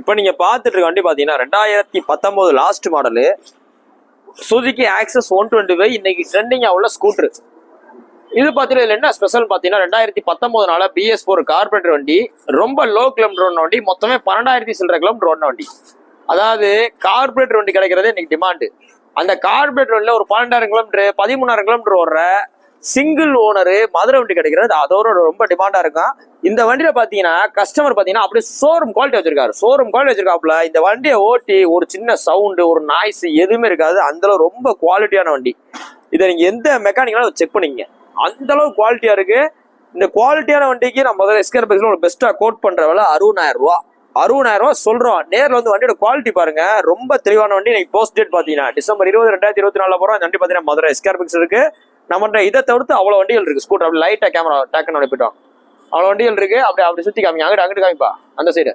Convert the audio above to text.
இப்போ நீங்க பார்த்துட்டு இருக்க வண்டி பாத்தீங்கன்னா 2019 லாஸ்ட் மாடலு சுசுகி ஆக்சஸ் 125 இன்னைக்கு ட்ரெண்டிங்கா உள்ள ஸ்கூட்டர். இது பார்த்தீங்கன்னா இதுல என்ன ஸ்பெஷல் பார்த்தீங்கன்னா 2019 BS4 கார்பரேட்டர் வண்டி, ரொம்ப லோ கிலோமீட்டர் ஓடின வண்டி, மொத்தமே 12,000 சில்லரை கிலோமீட்டர் ஓடின வண்டி. அதாவது கார்பரேட்டர் வண்டி கிடைக்கிறது இன்னைக்கு டிமாண்டு. அந்த கார்பரேட்டர் வண்டியில் ஒரு 12,000 கிலோமீட்டர் 13,000 கிலோமீட்டர் ஓடுற சிங்கிள் ஓனரு மதுரை வண்டி கிடைக்கிறது அதோட ரொம்ப டிமாண்டா இருக்கும். இந்த வண்டியில பாத்தீங்கன்னா கஸ்டமர் பாத்தீங்கன்னா அப்படியே ஷோரூம் குவாலிட்டி வச்சிருக்காரு. ஷோரூம் குவாலிட்டி வச்சிருக்காப்புல. இந்த வண்டியை ஓட்டி ஒரு சின்ன சவுண்டு ஒரு நாய்ஸ் எதுவுமே இருக்காது. அந்த அளவு ரொம்ப குவாலிட்டியான வண்டி. இதை நீங்க எந்த மெக்கானிக்கலாலும் செக் பண்ணிங்க, அந்த அளவு குவாலிட்டியா இருக்கு. இந்த குவாலிட்டியான வண்டிக்கு நம்ம முதல்ல எஸ்கேர் பைக்ஸ்ல ஒரு பெஸ்டா கோட் பண்ற விலை 60,000 ரூபா. 60,000 ரூபா சொல்றோம். நேரில் வந்து வண்டியோட குவாலிட்டி பாருங்க, ரொம்ப தெளிவான வண்டி. இன்னைக்கு போஸ்ட் டேட் பாத்தீங்கன்னா டிசம்பர் 20, 2024 போறோம். வண்டி பாத்தீங்கன்னா மதுரை எஸ்கேர் பைக்ஸ் இருக்கு. நம்மகிட்ட இதை தவிர்த்து அவ்வளவு வண்டிகள் இருக்கு. ஸ்கூட்டர் அப்படி லைட்டா கேமரா டேக்குன்னு அனுப்பிட்டோம். அவ்வளவு வண்டிகள் இருக்கு. அப்படி சுத்தி காமிங்க. அங்கிட்டு காமிப்பா அந்த சைடு.